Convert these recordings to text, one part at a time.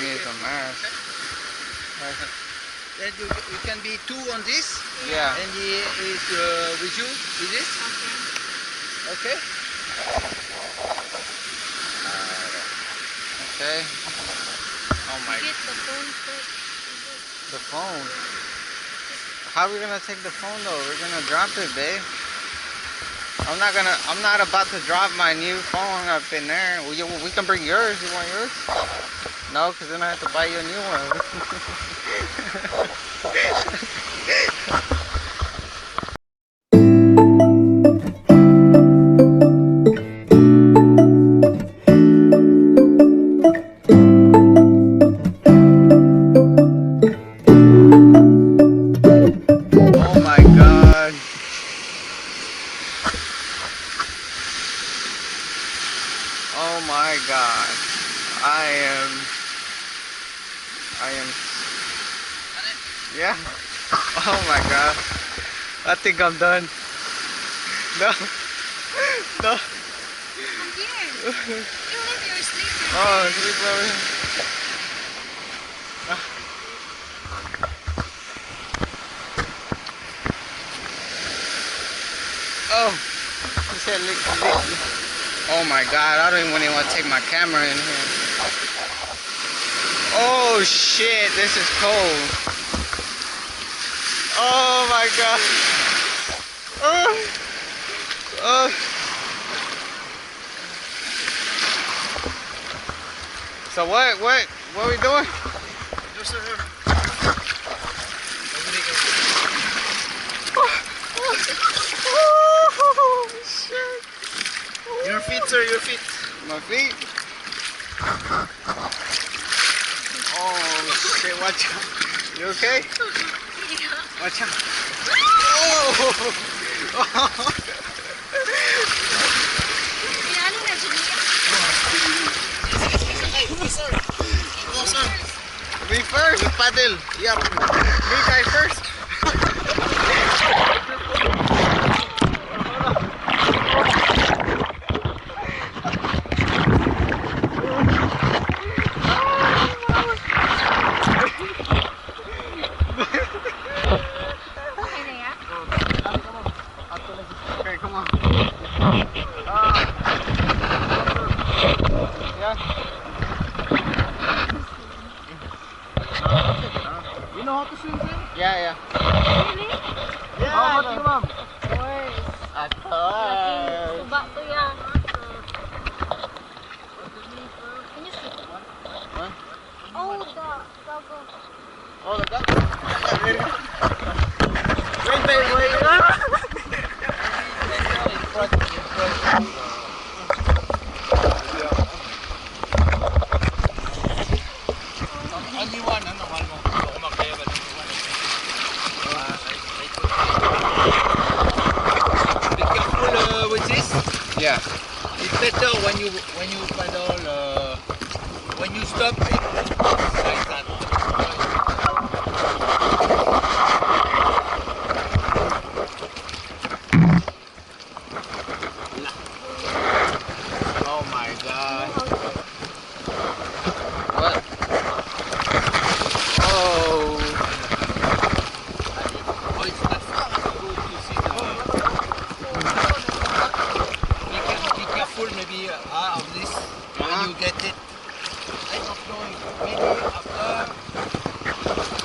needs a mask. Then you can be two on this. Yeah. And he is with you with this. Okay. Okay. Oh my. Get the phone first. The phone. How are we gonna take the phone though? We're gonna drop it, babe. I'm not about to drop my new phone up in there. We can bring yours. You want yours? No, because then I have to buy you a new one. Oh my God. Oh my God. I am, yeah. Oh my God. I think I'm done. No. No. Come here. You leave your sleeper. Oh, sleep over here. Oh, he said lick. Oh my God, I don't even want to take my camera in here. Oh shit, this is cold. Oh my God. Oh. So what are we doing? Just Oh shit. your feet, sir. Your feet. My feet. Oh shit, watch out. You okay? Watch out. Oh! Me first. The paddle. Yeah. Me guy first. Okay, come on. Yeah. You know how to swim, sir? Yeah, yeah. Really? Yeah. How about you, ma'am? Of course. Of course. Subak to yan. Can you see? Huh? Oh, the goggle. Oh, the duck? Wait, wait, wait. Only one, ano? One more. Be careful with this. Yeah. It's better when you paddle. When you stop, it's like that. Oh my God. What? Oh. Oh, it's not far to go to see the. Be careful maybe of this when you get it. I don't know. Maybe after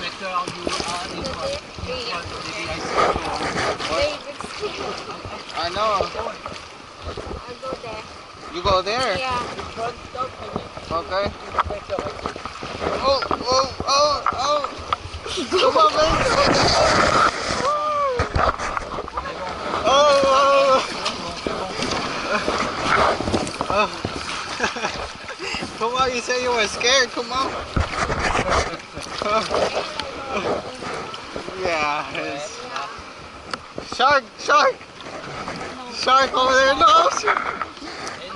better you are in front. Maybe I see Wait, it's still. I know. I'll go there. You go there? Yeah. Okay. Oh, oh, oh, oh. Come on, man. Oh, oh. Oh. Come on, you said you were scared. Come on. Yeah. It's... Shark, shark. Shark over there. No.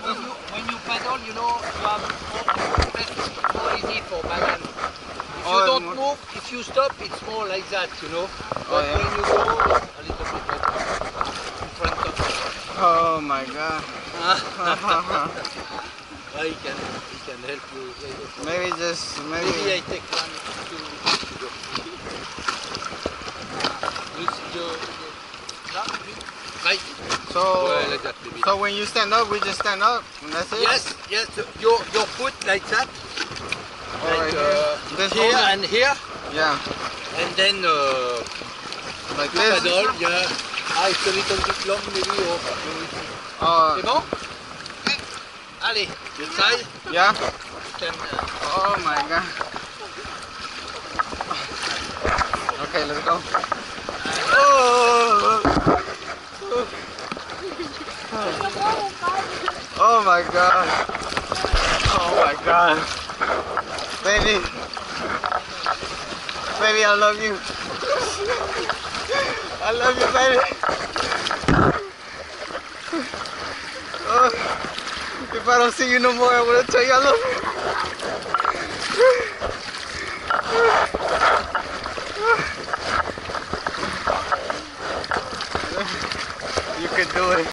And when you paddle, you know, you have more easy for balance. If you don't move, if you stop, it's more like that, you know. But when you go, it's a little bit better in front of you. Oh my God. He can help you. Maybe Maybe I take one to go. You see now, right? So, Well, like that, maybe. so when you stand up, we just stand up, and that's it? Yes, yes. Your foot like that. All right, this Here hold it? and here, Yeah, and then like this? paddle. Yeah. It's a little bit long, maybe. Or c'est bon? Allez, this side. Yeah? Then, Oh my god. Okay, let's go. Oh, oh my god. Oh my god. Baby. Baby, I love you. I love you, baby. Oh, if I don't see you no more, I want to tell you I love you. You can do it.